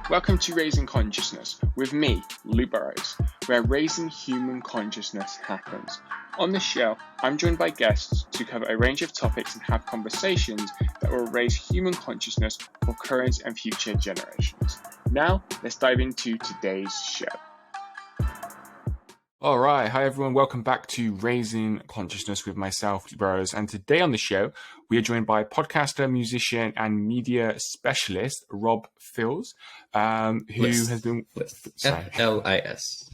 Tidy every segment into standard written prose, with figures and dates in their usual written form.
Welcome to Raising Consciousness with me, Lou Burrows, where raising human consciousness happens. On this show, I'm joined by guests to cover a range of topics and have conversations that will raise human consciousness for current and future generations. Now, let's dive into today's show. All right. Hi, everyone. Welcome back to Raising Consciousness with myself, Lou Burrows. And today on the show, we are joined by podcaster, musician, and media specialist Rob Flis, who has been... F-L-I-S.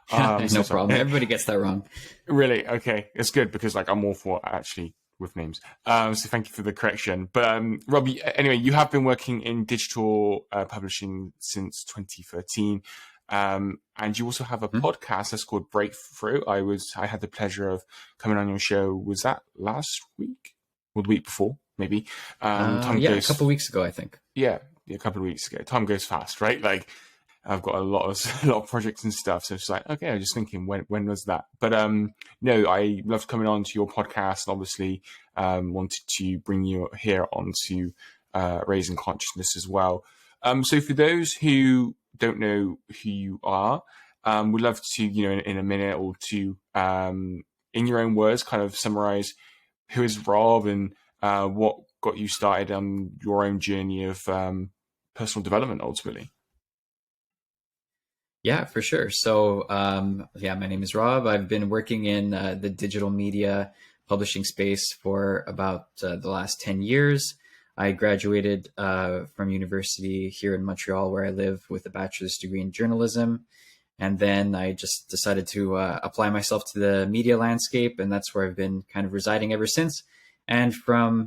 So no problem. Everybody gets that wrong. Really? Okay. It's good because I'm all for actually with names. So thank you for the correction. But Rob, anyway, you have been working in digital publishing since 2013. And you also have a podcast that's called Breakthrough. I had the pleasure of coming on your show. Was that last week or the week before? Maybe. A couple of weeks ago, I think. Yeah, a couple of weeks ago. Time goes fast, right? I've got a lot of projects and stuff. So it's okay. I was just thinking, when was that? But no, I loved coming on to your podcast. And obviously, wanted to bring you here onto Raising Consciousness as well. So for those who don't know who you are, we'd love to, in a minute or two, in your own words, kind of summarize who is Rob and what got you started on your own journey of personal development, ultimately. Yeah, for sure. So, my name is Rob. I've been working in the digital media publishing space for about the last 10 years. I graduated from university here in Montreal, where I live, with a bachelor's degree in journalism. And then I just decided to apply myself to the media landscape, and that's where I've been kind of residing ever since. And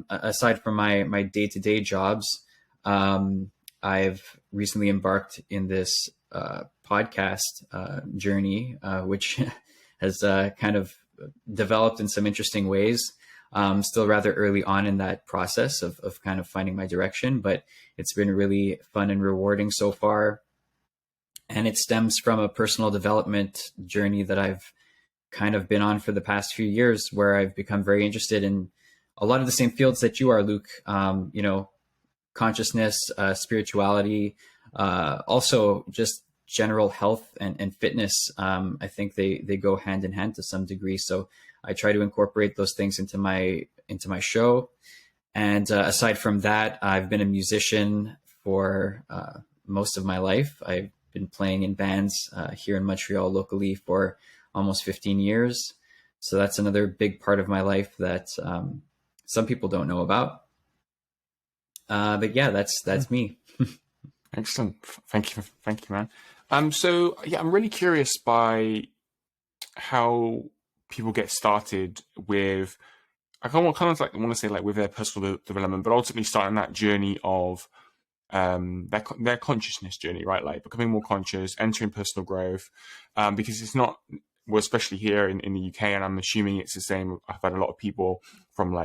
aside from my day-to-day jobs, I've recently embarked in this podcast journey, which has kind of developed in some interesting ways. Still rather early on in that process of kind of finding my direction, but it's been really fun and rewarding so far. And it stems from a personal development journey that I've kind of been on for the past few years, where I've become very interested in a lot of the same fields that you are, Luke. Consciousness, spirituality, also just general health and fitness. I think they go hand in hand to some degree. So I try to incorporate those things into my show. And aside from that, I've been a musician for most of my life. I've been playing in bands here in Montreal locally for almost 15 years. So that's another big part of my life that some people don't know about. But yeah, that's me. Excellent. Thank you, man. So yeah, I'm really curious by how people get started with, want to say with their personal development, but ultimately starting that journey of their consciousness journey, right? Like becoming more conscious, entering personal growth, because it's not, well, especially here in the UK, and I'm assuming it's the same. I've had a lot of people from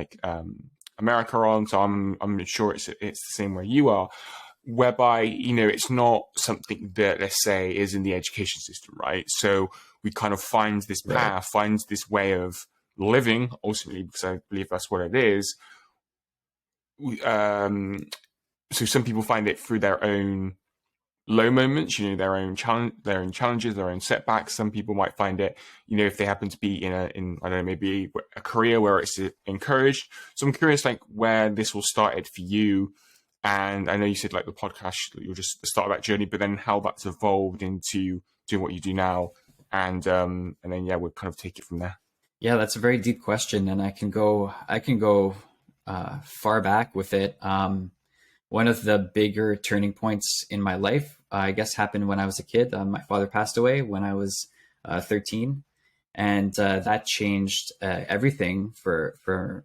America on, so I'm sure it's the same where you are, whereby, it's not something that, let's say, is in the education system, right? So we kind of find this path, finds this way of living, ultimately, because I believe that's what it is. So some people find it through their own low moments, their own challenges, their own setbacks. Some people might find it, if they happen to be in I don't know, maybe a career where it's encouraged. So I'm curious, where this all started for you. And I know you said the podcast, you're just the start of that journey, but then how that's evolved into doing what you do now. And then, we'll kind of take it from there. Yeah, that's a very deep question. And I can go far back with it. One of the bigger turning points in my life, I guess, happened when I was a kid. My father passed away when I was 13. And that changed everything for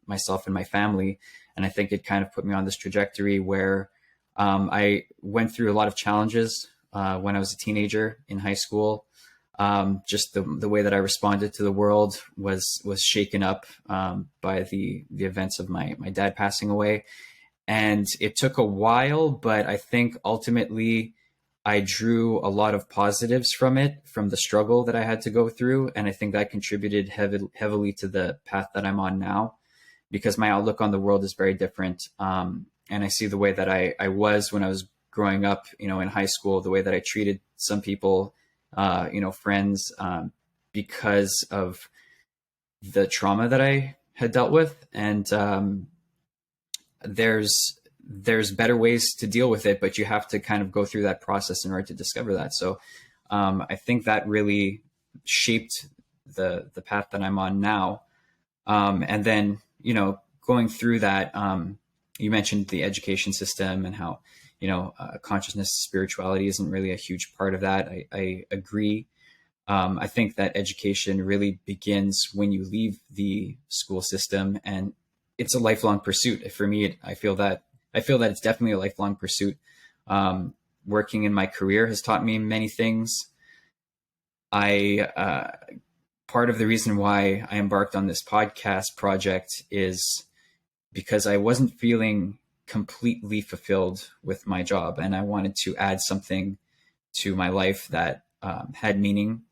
myself and my family. And I think it kind of put me on this trajectory where I went through a lot of challenges when I was a teenager in high school. Just the way that I responded to the world was shaken up by the events of my dad passing away. And it took a while, but I think ultimately I drew a lot of positives from it, from the struggle that I had to go through. And I think that contributed heavily to the path that I'm on now, because my outlook on the world is very different. And I see the way that I was when I was growing up, in high school, the way that I treated some people, friends, because of the trauma that I had dealt with. And there's better ways to deal with it, but you have to kind of go through that process in order to discover that. So I think that really shaped the path that I'm on now. And then, going through that, you mentioned the education system and how, consciousness, spirituality isn't really a huge part of that. I agree. I think that education really begins when you leave the school system, and it's a lifelong pursuit. For me, I feel that it's definitely a lifelong pursuit. Working in my career has taught me many things. Part of the reason why I embarked on this podcast project is because I wasn't feeling completely fulfilled with my job, and I wanted to add something to my life that had meaning.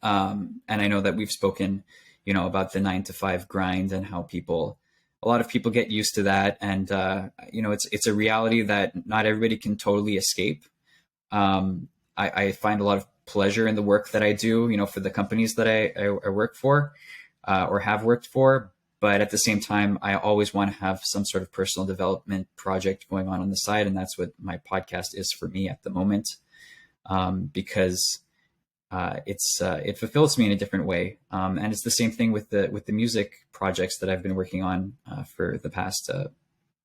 And I know that we've spoken, about the 9 to 5 grind and how a lot of people get used to that. And, it's a reality that not everybody can totally escape. I find a lot of pleasure in the work that I do, for the companies that I work for, or have worked for. But at the same time, I always want to have some sort of personal development project going on the side. And that's what my podcast is for me at the moment, because it fulfills me in a different way. And it's the same thing with the music projects that I've been working on for the past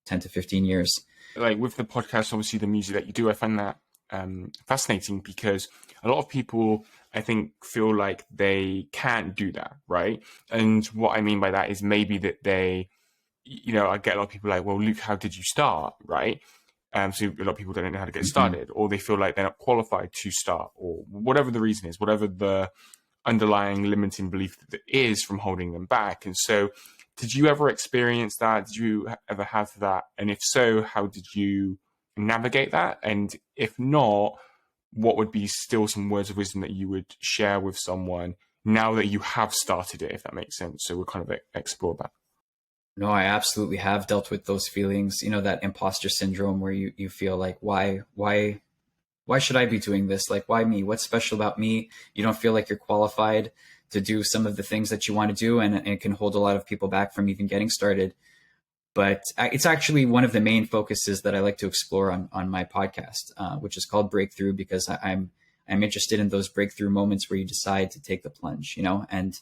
10 to 15 years. Like with the podcast, obviously the music that you do, I find that fascinating, because a lot of people, I think, feel like they can't do that, right? And what I mean by that is maybe that they, I get a lot of people like, well, Luke, how did you start, right? So a lot of people don't know how to get started, or they feel like they're not qualified to start, or whatever the reason is, whatever the underlying limiting belief that is from holding them back. And so did you ever experience that? Did you ever have that? And if so, how did you navigate that? And if not, what would be still some words of wisdom that you would share with someone now that you have started it, if that makes sense? So we'll kind of explore that. No, I absolutely have dealt with those feelings, that imposter syndrome where you feel like, why should I be doing this? Like, why me? What's special about me? You don't feel like you're qualified to do some of the things that you want to do, and it can hold a lot of people back from even getting started. But it's actually one of the main focuses that I like to explore on my podcast, which is called Breakthrough, because I'm interested in those breakthrough moments where you decide to take the plunge, and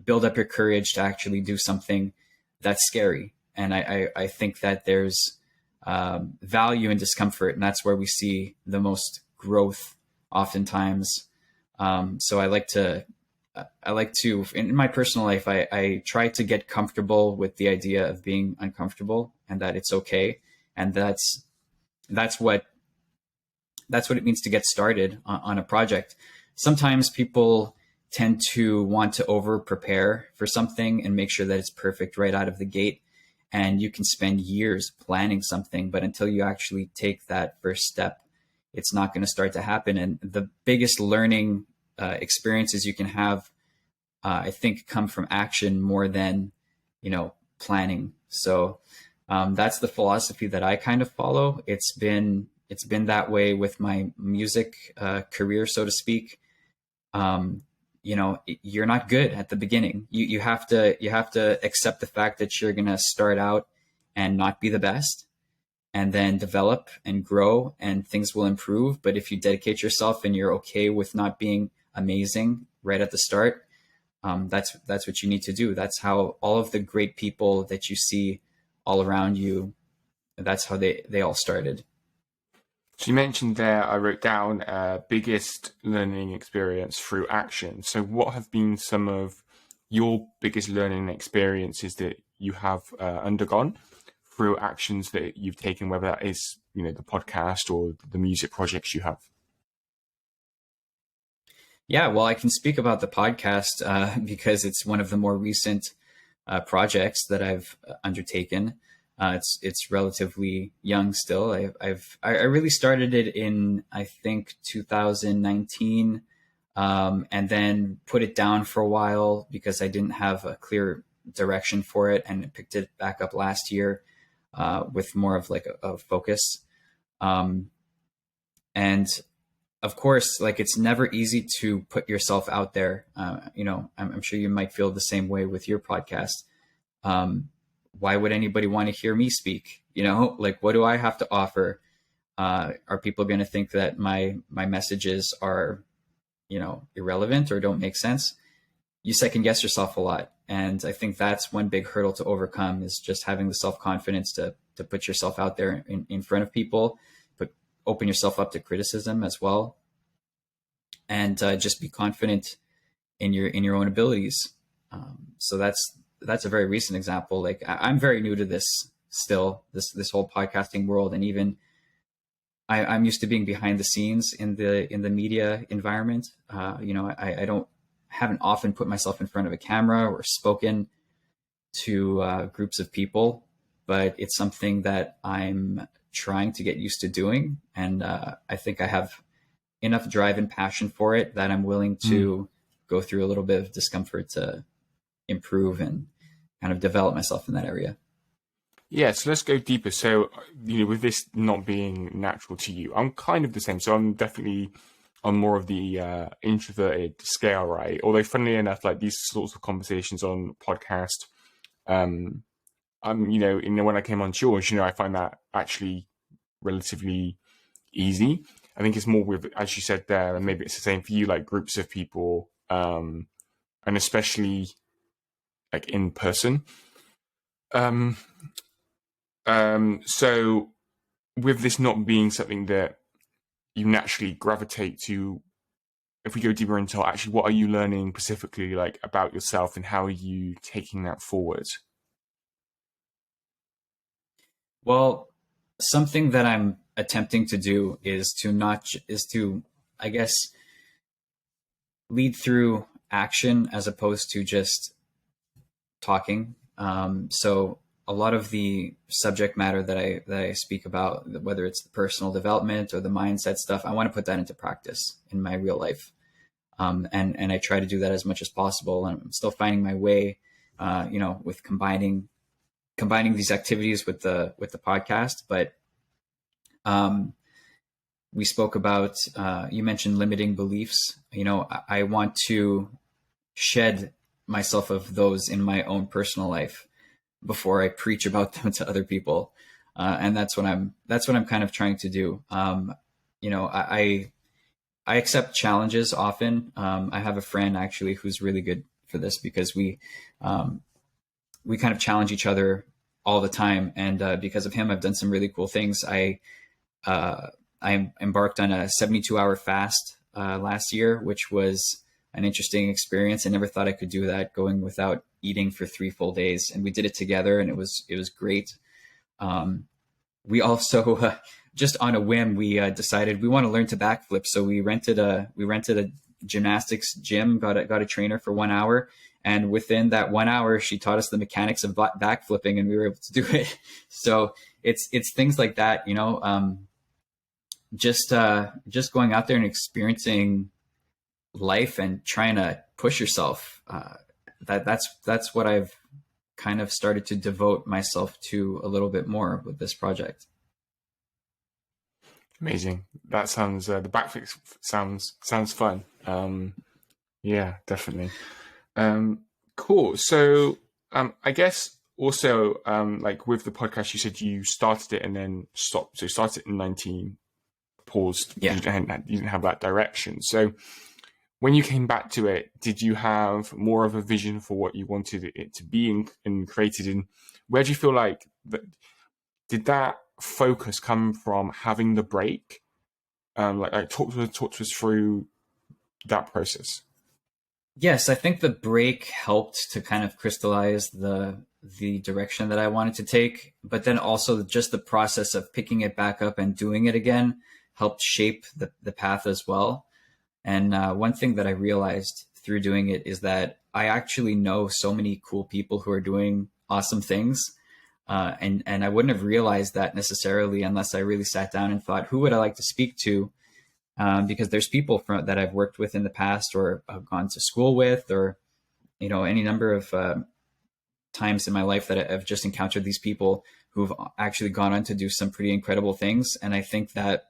build up your courage to actually do something that's scary. And I think that there's value in discomfort, and that's where we see the most growth oftentimes. So I like to, in my personal life, I try to get comfortable with the idea of being uncomfortable, and that it's okay. And that's what it means to get started on a project. Sometimes people tend to want to over prepare for something and make sure that it's perfect right out of the gate. And you can spend years planning something, but until you actually take that first step, it's not going to start to happen. And the biggest learning experiences you can have, I think, come from action more than, planning. So that's the philosophy that I kind of follow. It's been that way with my music career, so to speak. You're not good at the beginning. You have to accept the fact that you're going to start out and not be the best, and then develop and grow, and things will improve. But if you dedicate yourself and you're okay with not being amazing right at the start, that's what you need to do. That's how all of the great people that you see all around you, that's how they all started. So you mentioned there, I wrote down biggest learning experience through action. So what have been some of your biggest learning experiences that you have undergone through actions that you've taken, whether that is, the podcast or the music projects you have? Yeah, well, I can speak about the podcast because it's one of the more recent projects that I've undertaken. It's relatively young still. I really started it in, I think, 2019, and then put it down for a while because I didn't have a clear direction for it, and picked it back up last year. with more of like a focus. And of course, like it's never easy to put yourself out there. I'm sure you might feel the same way with your podcast. Why would anybody want to hear me speak? Like, what do I have to offer? Are people going to think that my messages are, irrelevant or don't make sense? You second guess yourself a lot. And I think that's one big hurdle to overcome, is just having the self-confidence to put yourself out there in front of people, but open yourself up to criticism as well. And just be confident in your own abilities. So that's a very recent example. Like I'm very new to this still, this whole podcasting world. And even I'm used to being behind the scenes in the media environment. I haven't often put myself in front of a camera or spoken to groups of people, but it's something that I'm trying to get used to doing. And I think I have enough drive and passion for it that I'm willing to go through a little bit of discomfort to improve and kind of develop myself in that area. Yeah, so let's go deeper. So, with this not being natural to you, I'm kind of the same. So I'm definitely on more of the introverted scale, right? Although, funnily enough, like these sorts of conversations on podcast, when I came on yours, I find that actually relatively easy. I think it's more with, as you said there, and maybe it's the same for you, like groups of people, and especially like in person. So with this not being something that you naturally gravitate to, if we go deeper into actually what are you learning specifically like about yourself and how are you taking that forward? Well, something that I'm attempting to do is to, I guess, lead through action as opposed to just talking. So a lot of the subject matter that I speak about, whether it's the personal development or the mindset stuff, I want to put that into practice in my real life. And I try to do that as much as possible. And I'm still finding my way, with combining these activities with the podcast. But we spoke about, you mentioned limiting beliefs. I want to shed myself of those in my own personal life before I preach about them to other people. And that's what I'm kind of trying to do. I accept challenges often. I have a friend actually who's really good for this because we kind of challenge each other all the time. And because of him, I've done some really cool things. I embarked on a 72-hour fast last year, which was an interesting experience. I never thought I could do that, going without eating for 3 full days. And we did it together, and it was great. We also, just on a whim, we decided we want to learn to backflip. So we rented a gymnastics gym, got a trainer for 1 hour. And within that 1 hour, she taught us the mechanics of backflipping, and we were able to do it. So it's things like that, just going out there and experiencing life and trying to push yourself. That's what I've kind of started to devote myself to a little bit more with this project. Amazing. That sounds the backflip sounds fun. Yeah, definitely. Cool. So I guess also like with the podcast, you said you started it and then stopped. So you started it in 19, paused. Yeah. You didn't have that direction. So when you came back to it, did you have more of a vision for what you wanted it to be and created in? Where do you feel like did that focus come from having the break? Talk to us through that process. Yes, I think the break helped to kind of crystallize the direction that I wanted to take, but then also just the process of picking it back up and doing it again helped shape the path as well. And one thing that I realized through doing it is that I actually know so many cool people who are doing awesome things. And I wouldn't have realized that necessarily unless I really sat down and thought, who would I like to speak to? Because there's people that I've worked with in the past or have gone to school with, or, any number of times in my life that I've just encountered these people who've actually gone on to do some pretty incredible things. And I think that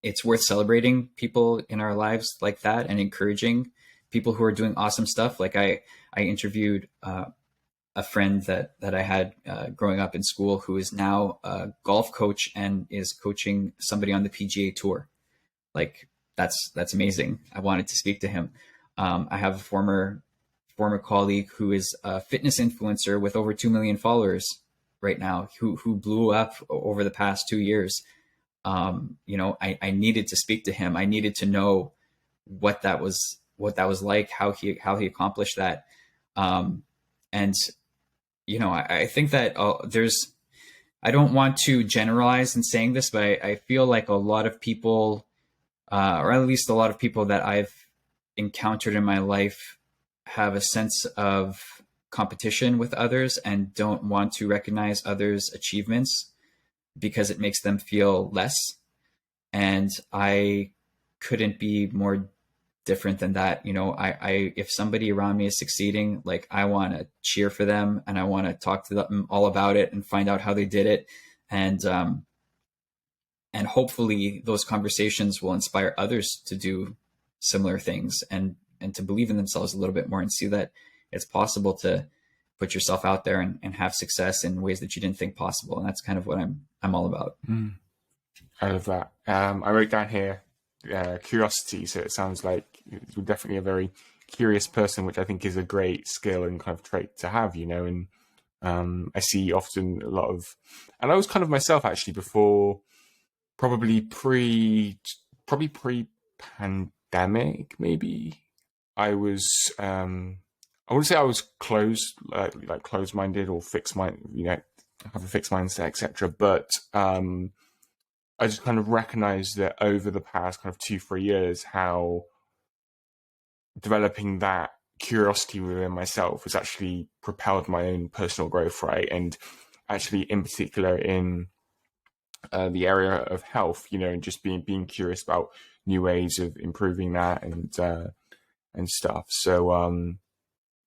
it's worth celebrating people in our lives like that and encouraging people who are doing awesome stuff. Like I interviewed a friend that I had growing up in school who is now a golf coach and is coaching somebody on the PGA Tour. Like that's amazing. I wanted to speak to him. I have a former colleague who is a fitness influencer with over 2 million followers right now, who blew up over the past 2 years. I needed to speak to him. I needed to know what that was like, how he accomplished that. And I think that I don't want to generalize in saying this, but I feel like a lot of people, or at least a lot of people that I've encountered in my life, have a sense of competition with others and don't want to recognize others' achievements because it makes them feel less. And I couldn't be more different than that. If somebody around me is succeeding, like, I want to cheer for them and I want to talk to them all about it and find out how they did it. And hopefully those conversations will inspire others to do similar things and to believe in themselves a little bit more and see that it's possible to put yourself out there and have success in ways that you didn't think possible. And that's kind of what I'm all about. I love that. I wrote down here, curiosity. So it sounds like you're definitely a very curious person, which I think is a great skill and kind of trait to have, and I see often a lot of, and I was kind of myself actually before, probably pre-pandemic, maybe. I was, I wouldn't say I was like closed-minded or fixed-minded, have a fixed mindset, etc. But I just kind of recognized that over the past kind of 2-3 years, how developing that curiosity within myself has actually propelled my own personal growth, right? And actually, in particular, in the area of health, and just being curious about new ways of improving that and stuff. So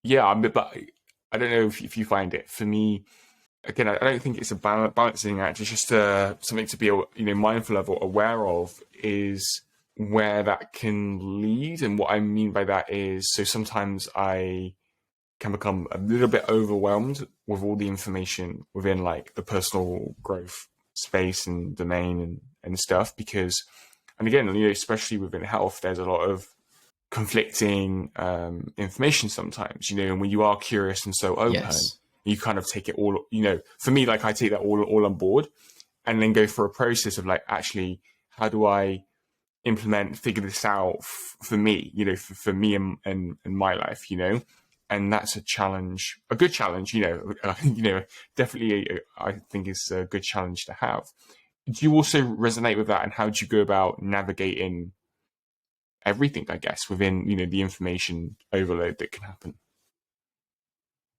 but I don't know if you find it. For me, again, I don't think it's a balancing act. It's just something to be mindful of or aware of, is where that can lead. And what I mean by that is, so sometimes I can become a little bit overwhelmed with all the information within like the personal growth space and domain and stuff, because, and again, especially within health, there's a lot of conflicting information sometimes, and when you are curious and so open, Yes. you kind of take it all, for me, like, I take that all on board and then go through a process of like, actually, how do I figure this out for me, for me and my life, and that's a challenge, a good challenge, definitely I think it's a good challenge to have. Do you also resonate with that, and how do you go about navigating everything, I guess, within the information overload that can happen?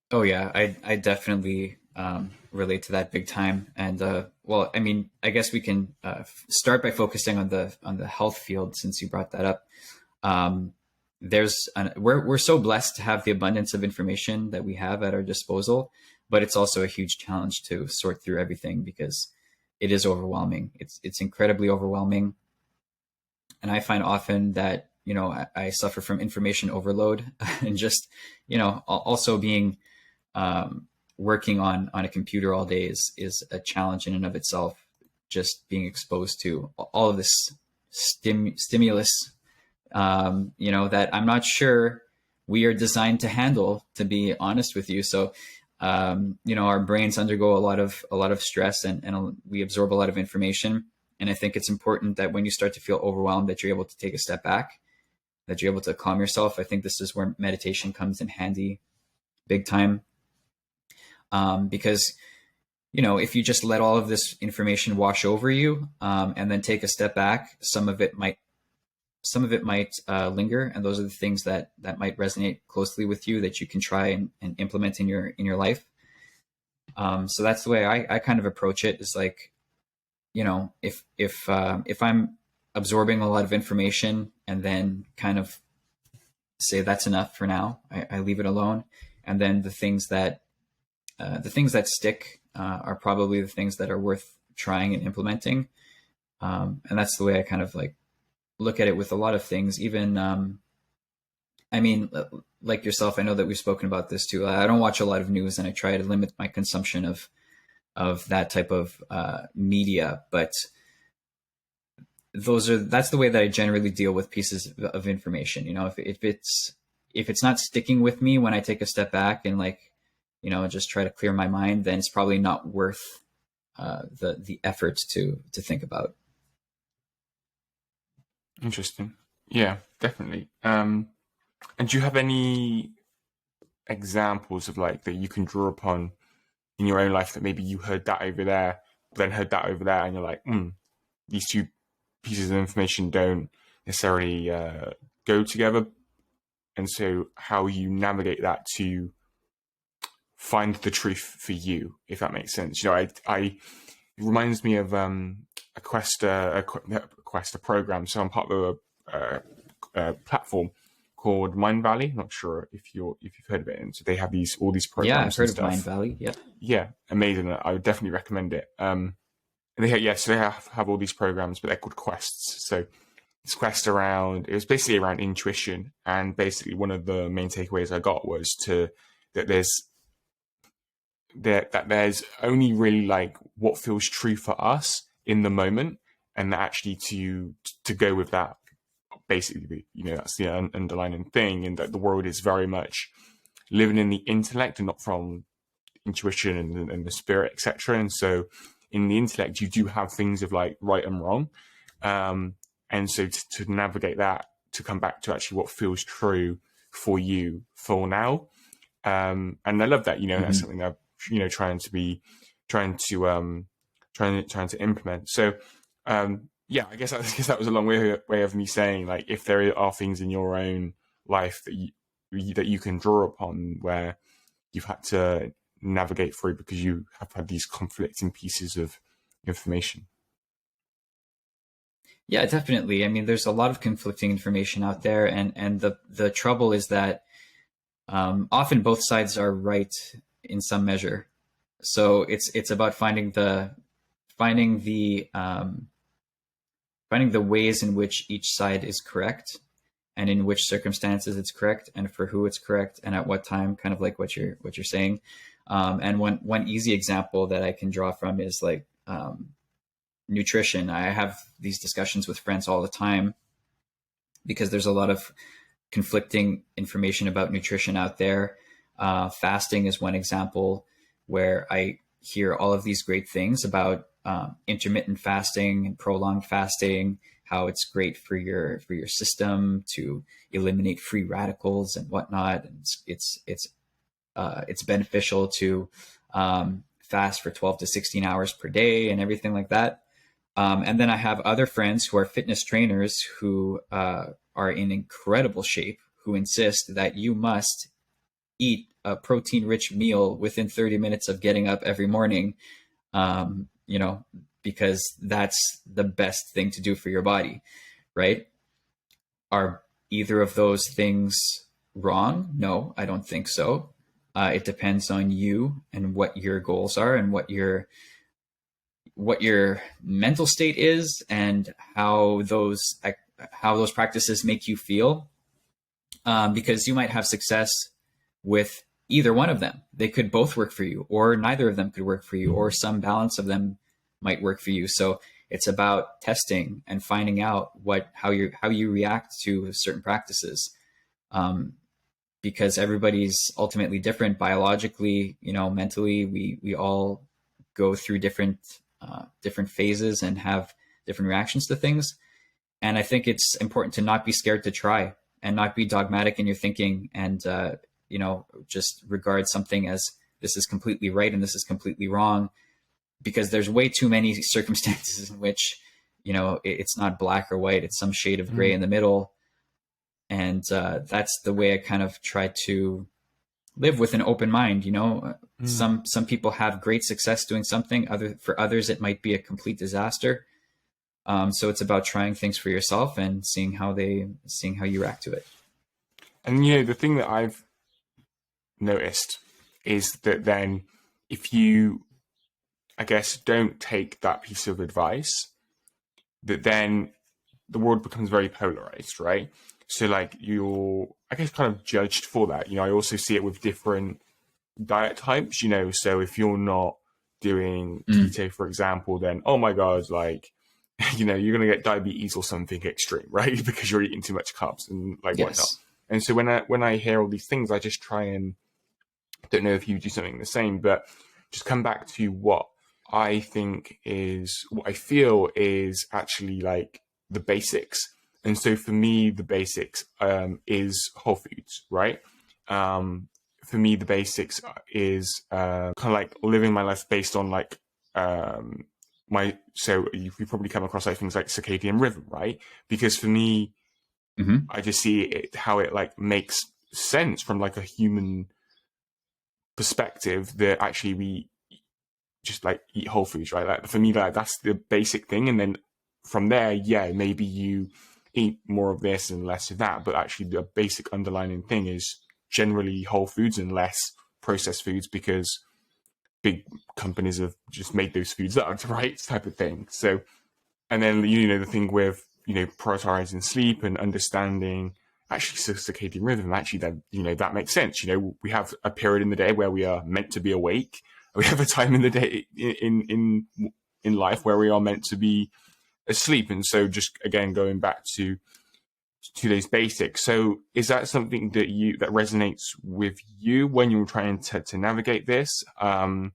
Oh yeah, I definitely relate to that big time. And I guess we can start by focusing on the health field, since you brought that up. We're so blessed to have the abundance of information that we have at our disposal, but it's also a huge challenge to sort through everything because it is overwhelming. It's incredibly overwhelming. And I find often that, I suffer from information overload and just, also being working on a computer all day is a challenge in and of itself. Just being exposed to all of this stimulus, that I'm not sure we are designed to handle, to be honest with you. So, our brains undergo a lot of stress and we absorb a lot of information. And I think it's important that when you start to feel overwhelmed, that you're able to take a step back, that you're able to calm yourself. I think this is where meditation comes in handy big time. Because, if you just let all of this information wash over you, and then take a step back, some of it might linger. And those are the things that might resonate closely with you that you can try and implement in your life. So that's the way I kind of approach it, is like, if I'm absorbing a lot of information and then kind of say that's enough for now, I leave it alone. And then the things that stick are probably the things that are worth trying and implementing. And that's the way I kind of like look at it with a lot of things. Even, I mean, like yourself, I know that we've spoken about this too. I don't watch a lot of news, and I try to limit my consumption of that type of media. But that's the way that I generally deal with pieces of information. You know, if it's not sticking with me when I take a step back and like, you know, just try to clear my mind, then it's probably not worth the effort to think about. Interesting. Yeah, definitely. And do you have any examples of like that you can draw upon in your own life that maybe you heard that over there, then heard that over there, and you're like, these two pieces of information don't necessarily go together, and so how you navigate that to find the truth for you, if that makes sense. You know, it reminds me of a program. So I'm part of a platform called Mind Valley. Not sure if you've heard of it. And so they have all these programs. Yeah, I've heard of Mind Valley. Yeah. Yeah, amazing. I would definitely recommend it. And they have all these programs, but they're called quests. So it's it was basically around intuition, and basically one of the main takeaways I got was that there's only really like what feels true for us in the moment, and that actually to go with that. Basically, you know, that's the underlying thing, and that the world is very much living in the intellect and not from intuition and the spirit, etc. And so in the intellect you do have things of like right and wrong, and so to navigate that, to come back to actually what feels true for you for now. And I love that, you know, that's something that, you know, trying to implement. So yeah, I guess that was a long way of me saying, like, if there are things in your own life that you can draw upon where you've had to navigate through because you have had these conflicting pieces of information. Yeah, definitely. I mean, there's a lot of conflicting information out there, and the trouble is that often both sides are right in some measure. So it's about finding the ways in which each side is correct, and in which circumstances it's correct, and for who it's correct, and at what time. Kind of like what you're saying. And one easy example that I can draw from is like nutrition. I have these discussions with friends all the time because there's a lot of conflicting information about nutrition out there. Fasting is one example where I hear all of these great things about intermittent fasting and prolonged fasting, how it's great for your system to eliminate free radicals and whatnot. And it's beneficial to fast for 12 to 16 hours per day and everything like that. And then I have other friends who are fitness trainers who are in incredible shape, who insist that you must eat a protein-rich meal within 30 minutes of getting up every morning, you know, because that's the best thing to do for your body, right? Are either of those things wrong? No, I don't think so. It depends on you and what your goals are and what your mental state is, and how those practices make you feel. Because you might have success with either one of them. They could both work for you, or neither of them could work for you, or some balance of them might work for you. So it's about testing and finding out how you react to certain practices. Because everybody's ultimately different biologically, you know, mentally. We all go through different phases and have different reactions to things. And I think it's important to not be scared to try and not be dogmatic in your thinking, and you know, just regard something as this is completely right and this is completely wrong, because there's way too many circumstances in which, you know, it's not black or white, it's some shade of gray in the middle. And that's the way I kind of try to live, with an open mind. You know, some people have great success doing something. For others, it might be a complete disaster. So it's about trying things for yourself and seeing how you react to it. And you know, the thing that I've noticed is that then if you I guess, don't take that piece of advice, that then the world becomes very polarized, right? So like you're, I guess, kind of judged for that. You know, I also see it with different diet types, you know, so if you're not doing keto, for example, then, oh my God, like, you know, you're going to get diabetes or something extreme, right? Because you're eating too much carbs and like whatnot. Yes. And so when I hear all these things, I just try and, don't know if you do something the same, but just come back to what what I feel is actually like the basics. And so for me, the basics is whole foods, right? For me, the basics is kind of like living my life based on like so you've probably come across like things like circadian rhythm, right? Because for me, I just see it, how it like makes sense from like a human perspective, that actually we just like eat whole foods, right? Like for me, like that's the basic thing. And then from there, yeah, maybe you eat more of this and less of that, but actually the basic underlying thing is generally whole foods and less processed foods, because big companies have just made those foods up, right? Type of thing. So, and then, you know, the thing with, you know, prioritizing sleep and understanding actually circadian rhythm, actually that, you know, that makes sense. You know, we have a period in the day where we are meant to be awake. We have a time in the day in life where we are meant to be asleep. And so just again, going back to those basics. So is that something that resonates with you when you're trying to navigate this? And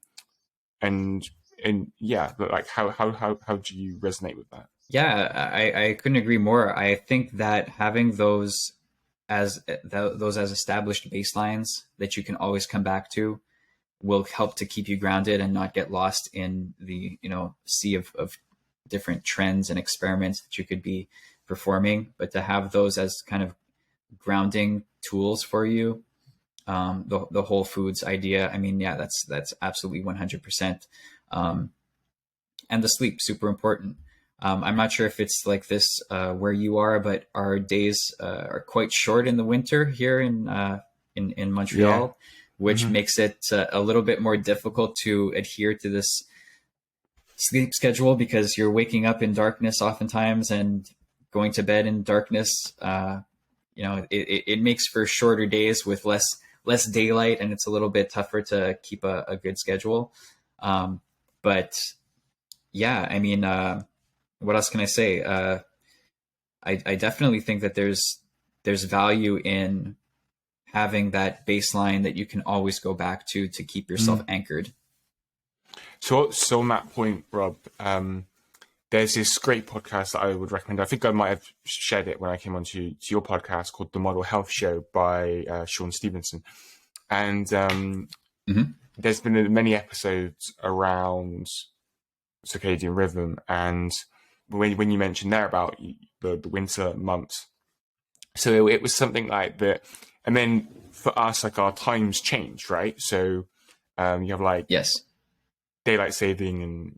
yeah, but like how do you resonate with that? Yeah, I couldn't agree more. I think that having those as established baselines that you can always come back to will help to keep you grounded and not get lost in the, you know, sea of different trends and experiments that you could be performing. But to have those as kind of grounding tools for you, the whole foods idea, I mean, yeah, that's absolutely 100%. And the sleep, super important. I'm not sure if it's like this where you are, but our days are quite short in the winter here in Montreal, Yeah. which makes it a little bit more difficult to adhere to this sleep schedule, because you're waking up in darkness oftentimes and going to bed in darkness. You know, it makes for shorter days with less daylight, and it's a little bit tougher to keep a good schedule. But yeah, I mean, what else can I say? I definitely think that there's value in having that baseline that you can always go back to keep yourself anchored. So on that point, Rob, there's this great podcast that I would recommend. I think I might have shared it when I came onto your podcast, called The Model Health Show by Sean Stevenson. And there's been many episodes around circadian rhythm. And when you mentioned there about the winter months, so it was something like that. And then for us, like our times changed, right? So you have like Yes. daylight saving, and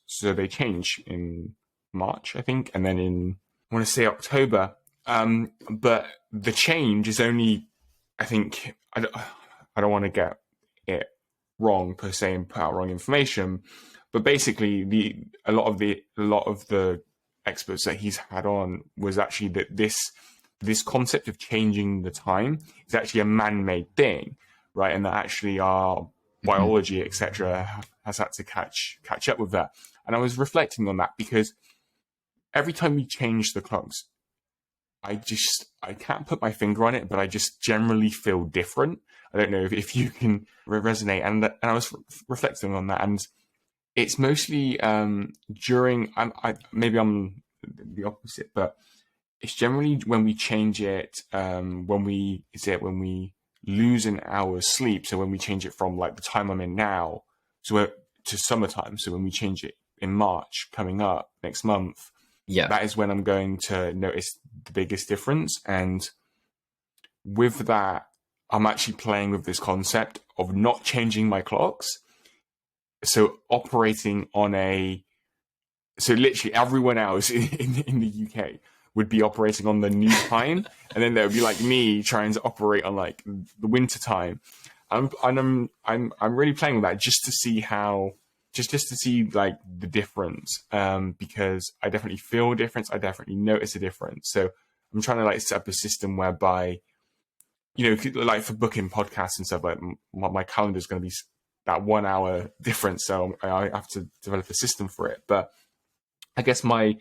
so they change in March, I think, and then I want to say October. But the change is only, I think, I don't want to get it wrong per se and put out wrong information, but basically a lot of the experts that he's had on was actually that this concept of changing the time is actually a man-made thing, right? And that actually our biology, etc., has had to catch up with that. And I was reflecting on that, because every time we change the clocks, I can't put my finger on it, but I just generally feel different. I don't know if you can resonate. And I was reflecting on that, and it's mostly during. Maybe I'm the opposite, but it's generally when we change it. When we lose an hour's sleep. So when we change it from like the time I'm in now to summertime. So when we change it in March coming up next month, Yeah. that is when I'm going to notice the biggest difference. And with that, I'm actually playing with this concept of not changing my clocks. So operating on so literally everyone else in the UK would be operating on the new time, and then there would be like me trying to operate on like the winter time. I'm really playing with that just to see how just to see like the difference, because I definitely feel a difference. I definitely notice a difference. So I'm trying to like set up a system whereby, like for booking podcasts and stuff, like my calendar is going to be that 1 hour difference. So I have to develop a system for it. But I guess my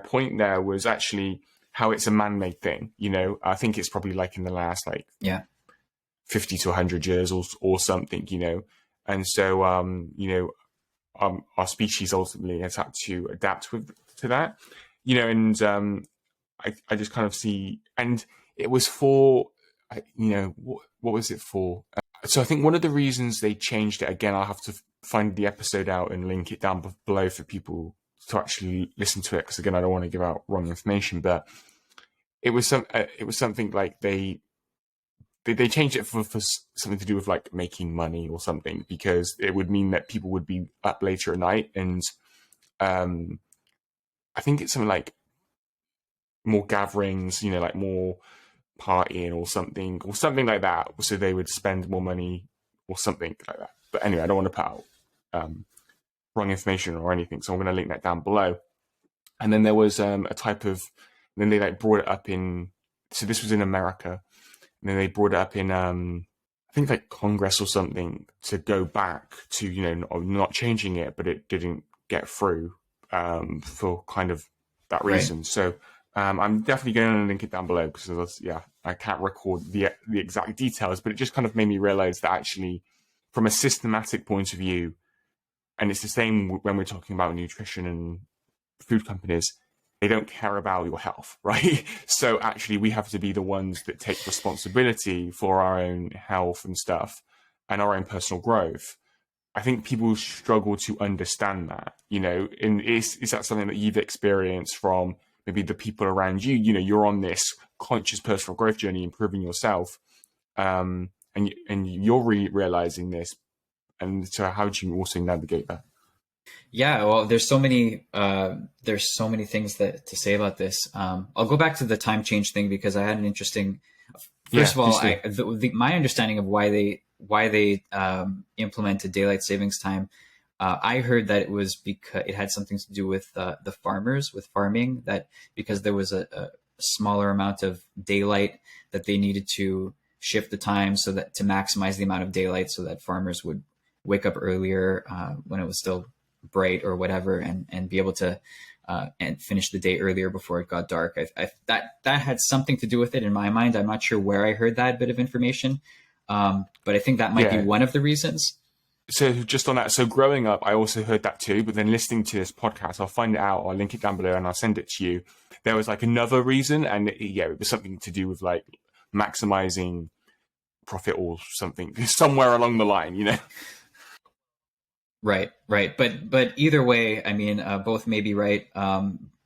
point there was actually how it's a man-made thing. I think it's probably like in the last like Yeah. 50 to 100 years or something, and so our species ultimately has had to adapt to that, and I just kind of see, and it was for, what was it for? So I think one of the reasons they changed it, again, I'll have to find the episode out and link it down below for people to actually listen to it, because again, I don't want to give out wrong information, but it was something like they changed it for something to do with like making money or something, because it would mean that people would be up later at night, and I think it's something like more gatherings, like more partying or something like that. So they would spend more money or something like that. But anyway, I don't want to put out wrong information or anything, so I'm going to link that down below. And then there was a type of, then they like brought it up in, so this was in America, and then they brought it up in I think like Congress or something, to go back to not changing it, but it didn't get through for kind of that reason. Right. So I'm definitely going to link it down below, because I can't record the exact details, but it just kind of made me realize that actually, from a systematic point of view, and it's the same when we're talking about nutrition and food companies, they don't care about your health, right? So actually, we have to be the ones that take responsibility for our own health and stuff, and our own personal growth. I think people struggle to understand that, and is that something that you've experienced from maybe the people around you? You're on this conscious personal growth journey, improving yourself, and you're realizing this, and so how do you also navigate that? Yeah, well, there's so many things to say about this. I'll go back to the time change thing because I had an interesting. Yeah, First of all, please do. my understanding of why they implemented daylight savings time, I heard that it was because it had something to do with the farmers, with farming, that because there was a smaller amount of daylight, that they needed to shift the time so that to maximize the amount of daylight, so that farmers would wake up earlier when it was still bright or whatever, and be able to and finish the day earlier before it got dark. That had something to do with it in my mind. I'm not sure where I heard that bit of information, but I think that might be Yeah. one of the reasons. So just on that, so growing up, I also heard that too, but then listening to this podcast, I'll find it out, I'll link it down below and I'll send it to you. There was like another reason, and it was something to do with like maximizing profit or something, somewhere along the line. Right. But either way, I mean, both may be right.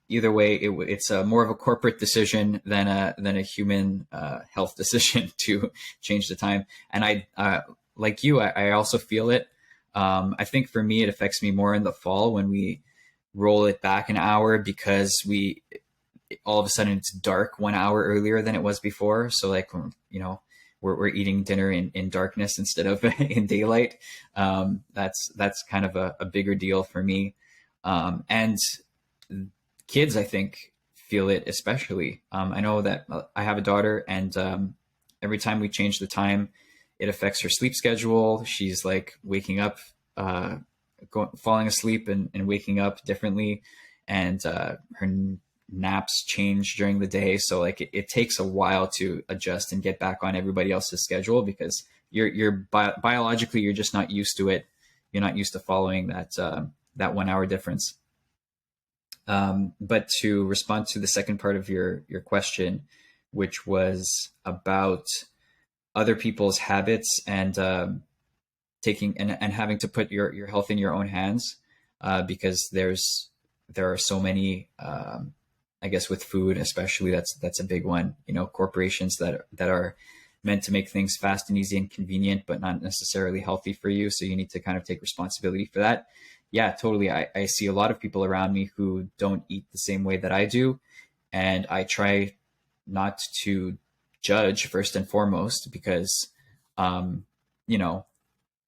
Either way, it's more of a corporate decision than a human health decision to change the time. And like you, I also feel it. I think for me, it affects me more in the fall when we roll it back an hour, because all of a sudden it's dark 1 hour earlier than it was before. So like, we're eating dinner in darkness instead of in daylight. That's kind of a bigger deal for me. And kids, I think, feel it especially. I know that I have a daughter, and every time we change the time, it affects her sleep schedule. She's like waking up, falling asleep and waking up differently, and her naps change during the day. So like it takes a while to adjust and get back on everybody else's schedule, because biologically you're just not used to it. You're not used to following that 1 hour difference. But to respond to the second part of your question, which was about other people's habits and taking and having to put your health in your own hands, because there are so many. I guess with food, especially, that's a big one. Corporations that are meant to make things fast and easy and convenient, but not necessarily healthy for you. So you need to kind of take responsibility for that. Yeah, totally. I see a lot of people around me who don't eat the same way that I do, and I try not to judge first and foremost, because, you know,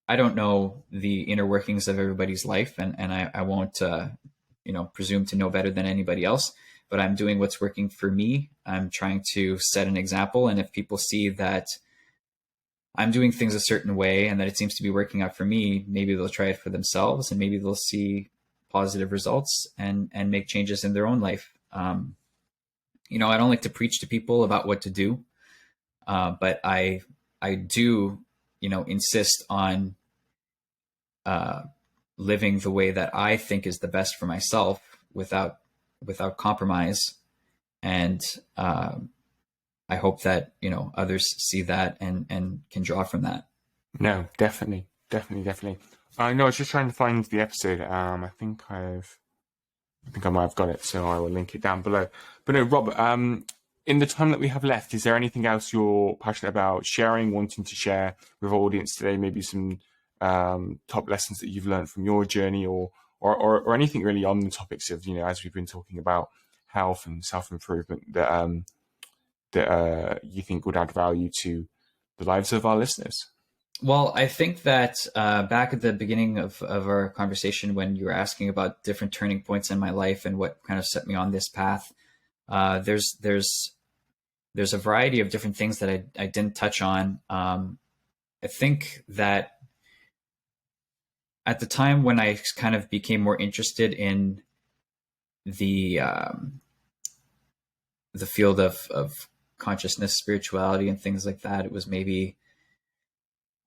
I don't know the inner workings of everybody's life, and I won't, presume to know better than anybody else. But I'm doing what's working for me. I'm trying to set an example, and if people see that I'm doing things a certain way and that it seems to be working out for me, maybe they'll try it for themselves, and maybe they'll see positive results and make changes in their own life. I don't like to preach to people about what to do, but I do, insist on living the way that I think is the best for myself without compromise. And I hope that others see that and can draw from that. No, definitely. I know. I was just trying to find the episode. I think I might have got it, so I will link it down below. But no, Rob, in the time that we have left, is there anything else you're passionate about sharing, wanting to share with our audience today? Maybe some top lessons that you've learned from your journey, or anything really on the topics of, as we've been talking about health and self-improvement that you think would add value to the lives of our listeners? Well, I think that back at the beginning of our conversation, when you were asking about different turning points in my life and what kind of set me on this path, there's a variety of different things that I didn't touch on. I think that at the time when I kind of became more interested in the field of consciousness, spirituality, and things like that, it was maybe,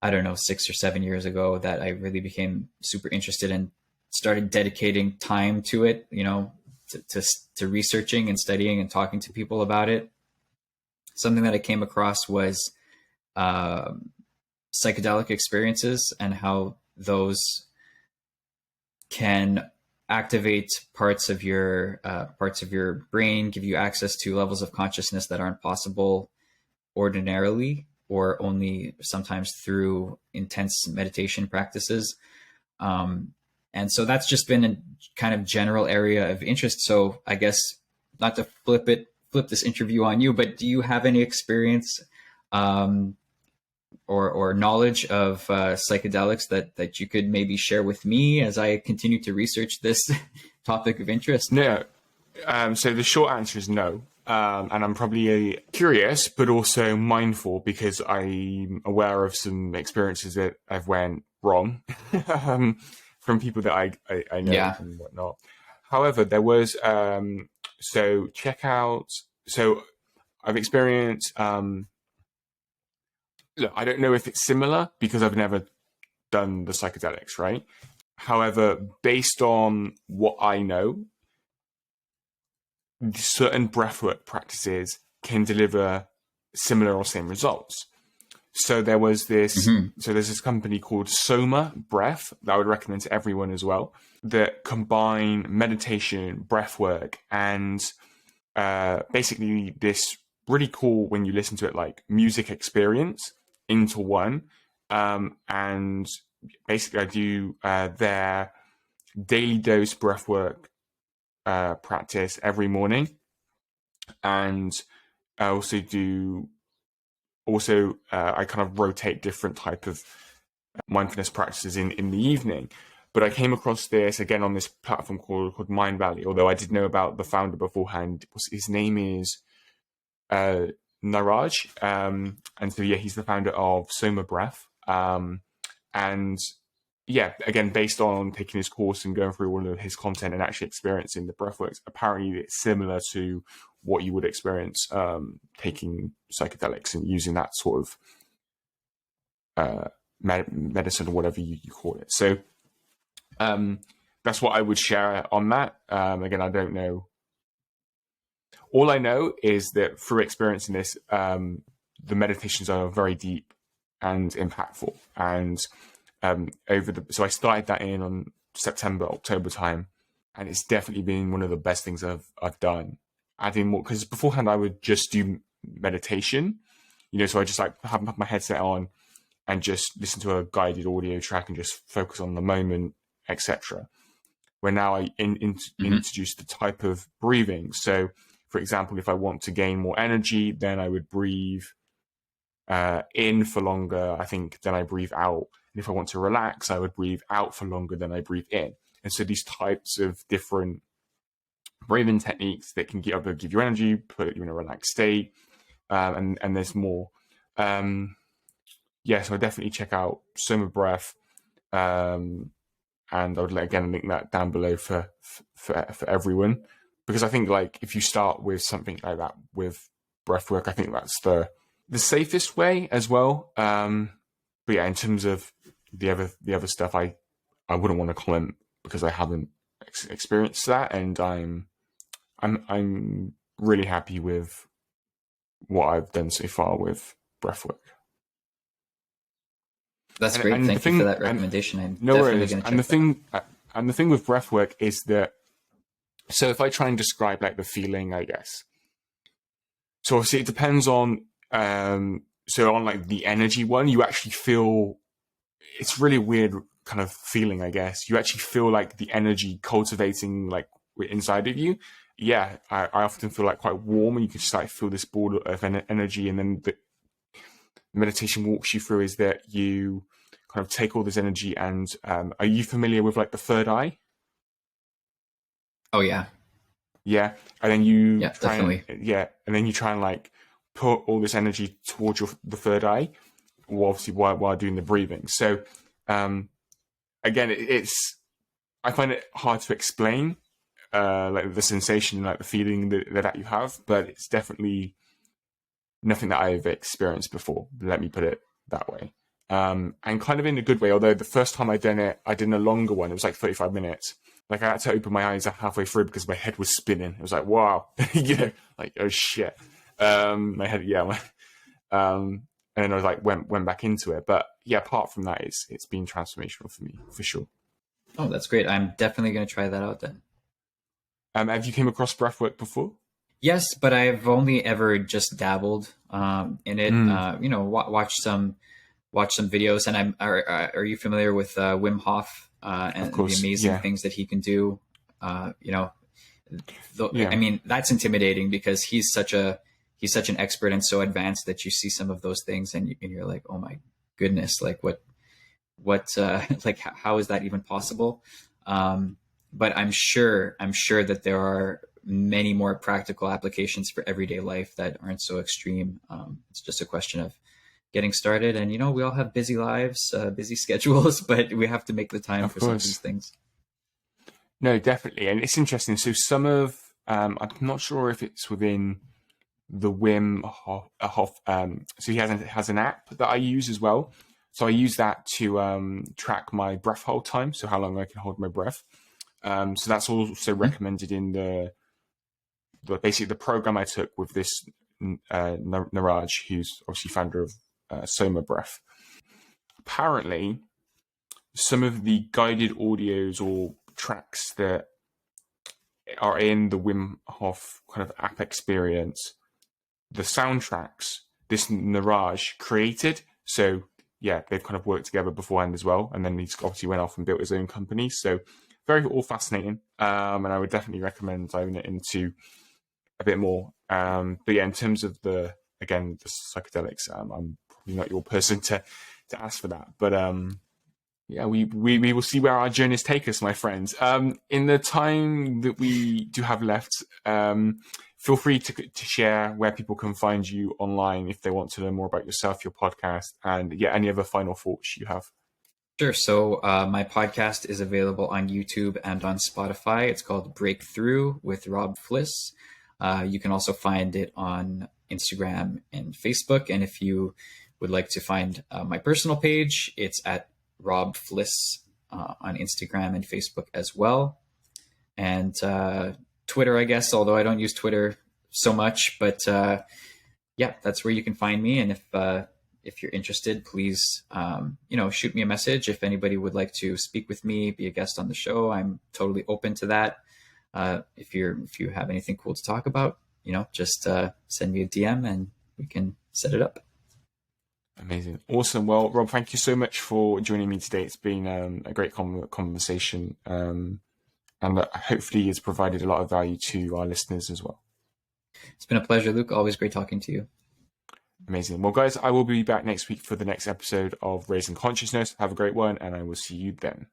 I don't know, 6 or 7 years ago that I really became super interested and started dedicating time to it, to researching and studying and talking to people about it. Something that I came across was psychedelic experiences and how those can activate parts of your brain, give you access to levels of consciousness that aren't possible ordinarily, or only sometimes through intense meditation practices. And so that's just been a kind of general area of interest. So I guess, not to flip this interview on you, but do you have any experience or knowledge of psychedelics that you could maybe share with me as I continue to research this topic of interest? No. So the short answer is no. And I'm probably curious, but also mindful, because I'm aware of some experiences that have went wrong from people that I know, Yeah. and whatnot. However, there was, so check out, so I've experienced, look, I don't know if it's similar because I've never done the psychedelics, right? However, based on what I know, certain breathwork practices can deliver similar or same results. So there was this, so there's this company called Soma Breath that I would recommend to everyone as well, that combine meditation, breathwork, and basically this really cool, when you listen to it, like music experience into one. And basically I do their daily dose breathwork practice every morning, and I also I kind of rotate different type of mindfulness practices in the evening. But I came across this again on this platform called Mind Valley, although I did know about the founder beforehand. His name is Niraj, and so yeah, he's the founder of Soma Breath, and yeah, again, based on taking his course and going through all of his content and actually experiencing the breathworks, apparently it's similar to what you would experience taking psychedelics and using that sort of medicine, or whatever you call it. So that's what I would share on that. Again, I don't know. All I know is that through experiencing this, the meditations are very deep and impactful. And so I started that on September, October time, and it's definitely been one of the best things I've done. Adding more, because beforehand I would just do meditation, so I just like have my headset on and just listen to a guided audio track and just focus on the moment, etc. Where now I introduce the type of breathing. So, for example, if I want to gain more energy, then I would breathe in for longer, I think, then I breathe out. And if I want to relax, I would breathe out for longer than I breathe in. And so these types of different breathing techniques that can either give you energy, put you in a relaxed state, and there's more. So definitely check out Soma Breath, and I would again link that down below for everyone, because I think like if you start with something like that with breath work, I think that's the safest way as well. But yeah, in terms of the other stuff, I wouldn't want to comment because I haven't experienced that, and I'm really happy with what I've done so far with breathwork. That's great. Thank you for that recommendation. I'm definitely going to check that. And the thing with breathwork is that, so if I try and describe like the feeling, I guess. So obviously it depends on, so on like the energy one, you actually feel, it's really weird kind of feeling, I guess. You actually feel like the energy cultivating like inside of you. Yeah, I often feel like quite warm, and you can just like feel this ball of energy, and then the meditation walks you through is that you kind of take all this energy and are you familiar with like the third eye? Oh yeah. Yeah. And then you definitely. And then you try and like put all this energy towards the third eye, obviously while doing the breathing. So again, I find it hard to explain like the sensation, like the feeling that you have, but it's definitely nothing that I've experienced before. Let me put it that way. And kind of in a good way, although the first time I did a longer one. It was like 35 minutes. Like I had to open my eyes halfway through because my head was spinning. It was like, wow, like, oh shit. My head, and then I was like, went back into it. But yeah, apart from that, it's been transformational for me, for sure. Oh, that's great. I'm definitely going to try that out then. Have you came across breathwork before? Yes, but I've only ever just dabbled in it. Watched some videos. And are you familiar with Wim Hof and the amazing things that he can do? I mean, that's intimidating because he's such an expert and so advanced that you see some of those things and you're like, oh my goodness, like what like how is that even possible? But I'm sure that there are many more practical applications for everyday life that aren't so extreme. It's just a question of getting started. And, we all have busy lives, busy schedules, but we have to make the time for some of these things. No, definitely. And it's interesting. So some of, I'm not sure if it's within the Wim Hof. So he has an app that I use as well. So I use that to track my breath hold time. So how long I can hold my breath. So that's also recommended in basically the program I took with this Niraj, who's obviously founder of Soma Breath. Apparently, some of the guided audios or tracks that are in the Wim Hof kind of app experience, the soundtracks this Niraj created. So yeah, they've kind of worked together beforehand as well. And then he's obviously went off and built his own company. So very all fascinating. And I would definitely recommend diving it into a bit more. But yeah, in terms of the psychedelics, I'm probably not your person to ask for that. But yeah, we will see where our journeys take us, my friends. In the time that we do have left, feel free to share where people can find you online if they want to learn more about yourself, your podcast, and yeah, any other final thoughts you have. Sure. So my podcast is available on YouTube and on Spotify. It's called Breakthrough with Rob Flis. You can also find it on Instagram and Facebook. And if you would like to find my personal page, it's at Rob Flis on Instagram and Facebook as well. And Twitter, I guess, although I don't use Twitter so much. But yeah, that's where you can find me. And if you're interested, please, shoot me a message. If anybody would like to speak with me, be a guest on the show, I'm totally open to that. If you have anything cool to talk about, just send me a DM and we can set it up. Amazing. Awesome. Well, Rob, thank you so much for joining me today. It's been a great conversation. And hopefully it's provided a lot of value to our listeners as well. It's been a pleasure, Luke. Always great talking to you. Amazing. Well, guys, I will be back next week for the next episode of Raising Consciousness. Have a great one, and I will see you then.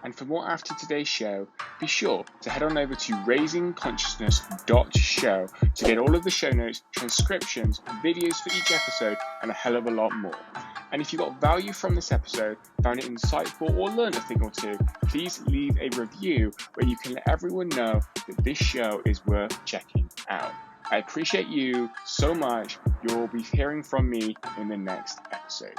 And for more after today's show, be sure to head on over to raisingconsciousness.show to get all of the show notes, transcriptions, videos for each episode, and a hell of a lot more. And if you got value from this episode, found it insightful, or learned a thing or two, please leave a review where you can let everyone know that this show is worth checking out. I appreciate you so much. You'll be hearing from me in the next episode.